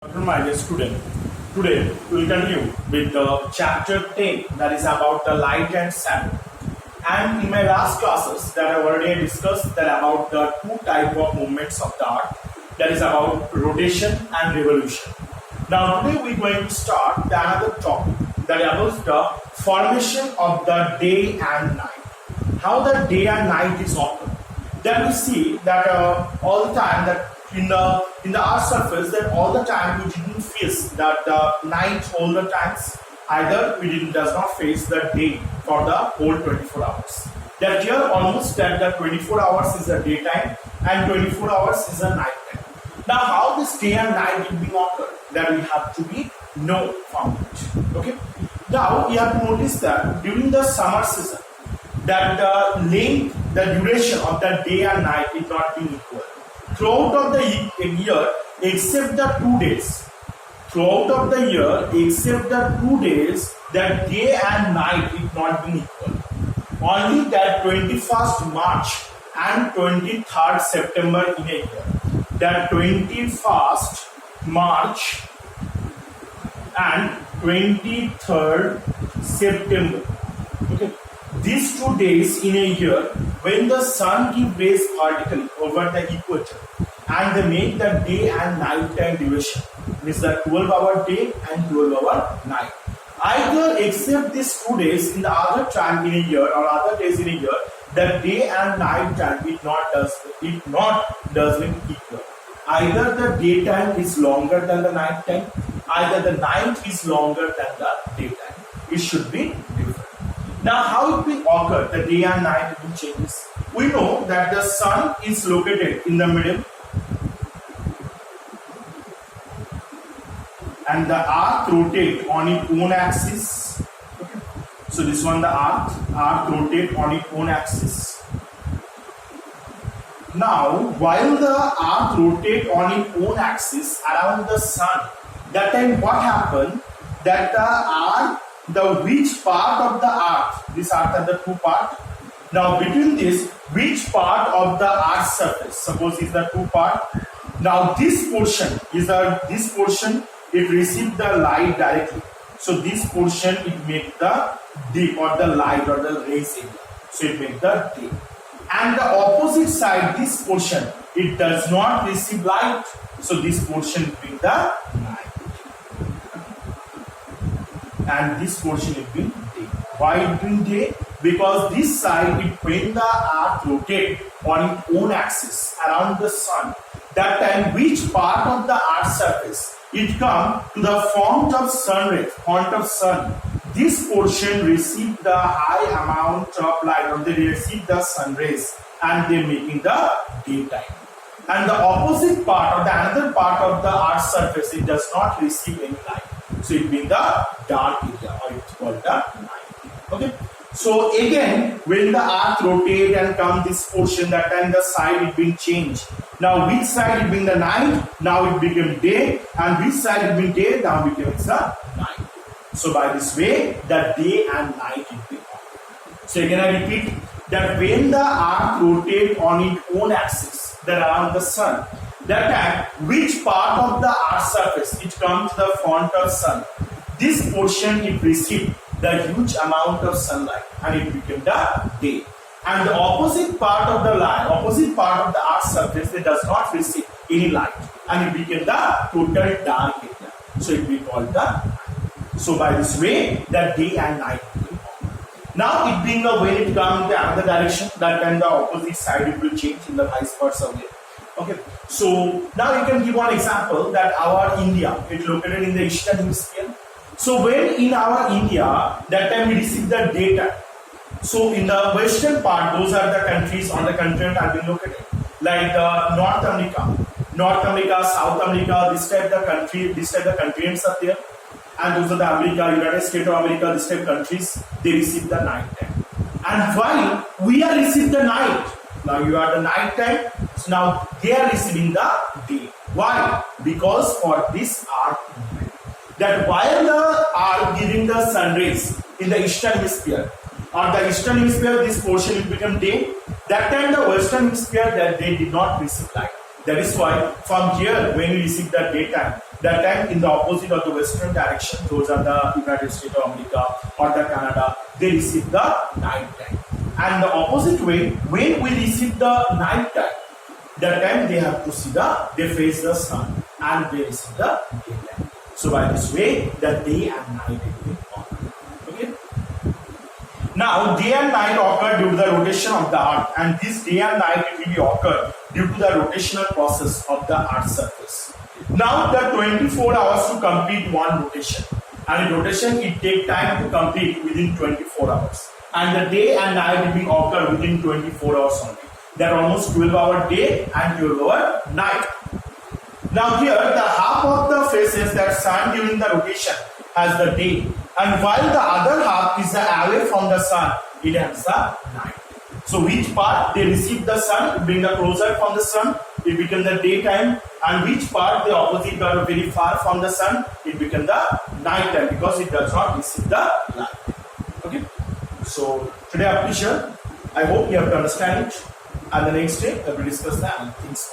My dear student, today we will continue with chapter 10, that is about the light and shadow. And in my last classes that I already discussed that about the two type of movements of the earth, that is about rotation and revolution. Now today we are going to start the another topic that about the formation of the day and night. How the day and night is occurred. Then we see that all the time that in the earth surface that all the time we didn't face that the night all the times, either we does not face the day for the whole 24 hours. That here almost that the 24 hours is the daytime and 24 hours is the night time. Now how this day and night will be occurred, that we have to be know from it. Okay. Now you have to notice that during the summer season that the length, the duration of the day and night is not being equal. Throughout of the year, except the 2 days. Throughout of the year, except the 2 days, that day and night is not being equal. Only that 21st March and 23rd September in a year. That 21st March and 23rd September. Okay. These 2 days in a year, when the sun gives rays vertically over the equator and they make the day and night time duration, means the 12-hour day and 12-hour night. Either except these 2 days in the other time in a year or other days in a year, the day and night time it doesn't equal. Either the daytime is longer than the night time, either the night is longer than the daytime. It should be different. Now, how it will occur, the day and night will changes. We know that the sun is located in the middle and the earth rotates on its own axis. Okay. So this one, the earth rotates on its own axis. Now, while the earth rotates on its own axis around the sun, that time what happened? That which part of the earth, this earth are the two parts. Now between this, which part of the earth surface, suppose is the two part. Now this portion it receives the light directly. So this portion it makes the day or the light or the rays area. So it makes the day. And the opposite side, this portion, it does not receive light. So this portion will be the night. And this portion will be day. Why it will be day? Because this side, when the earth rotates on its own axis around the sun, that time which part of the earth's surface it comes to the front of sun rays, front of sun. This portion receive the high amount of light, or they receive the sun rays, and they making the daytime. And the opposite part or the another part of the earth's surface, it does not receive any light. So it means the dark area, or it's called the night. Okay. So again, when the earth rotate and come this portion, that time the side it will change. Now which side it being the night, now it became day, and which side it being day, now becomes the night. So by this way, the day and night it will. So again I repeat that when the earth rotate on its own axis, that around the sun, that time which part of the earth's surface it comes to the front of sun, this portion it receives the huge amount of sunlight and it became the day. And the opposite part of the earth's surface it does not receive any light and it became the total dark area. So it will be called the night. So by this way, the day and night will occur. Now it being when it comes in the other direction, that time the opposite side it will change in the vice versa way. Okay, so now you can give one example that our India is located in the eastern hemisphere. So when in our India, that time we receive the daytime. So in the western part, those are the countries on the continent are being located, like North America, South America. This type the continents are there, and those are the America, United States of America. This type countries they receive the night time. And while we are receiving the night, now you are the night time. So now they are receiving the day. Why? Because for this earth movement, that while the earth giving the sun rays in the eastern hemisphere, or the eastern hemisphere, this portion will become day. That time the western hemisphere that they did not receive light. That is why from here when we receive the daytime, That time in the opposite or the western direction, those are the United States of America or the Canada, they receive the night time. And the opposite way, when we receive the night time, that time they have to see they face the sun and they receive the daytime. So by this way, the day and night will occur. Okay. Now, day and night occur due to the rotation of the Earth, and this day and night it will be occur due to the rotational process of the Earth's surface. Now, the 24 hours to complete one rotation, and in rotation it takes time to complete within 24 hours, and the day and night will be occur within 24 hours only. That almost 12-hour day and 12-hour night. Now here the half of the faces that sun during the rotation has the day, and while the other half is away from the sun, it has the night. So which part they receive the sun, bring the closer from the sun, it becomes the daytime, and which part the opposite are very far from the sun, it becomes the night time because it does not receive the light. Okay. So today up to here. I hope you have to understand it, and the next day I will discuss the other things.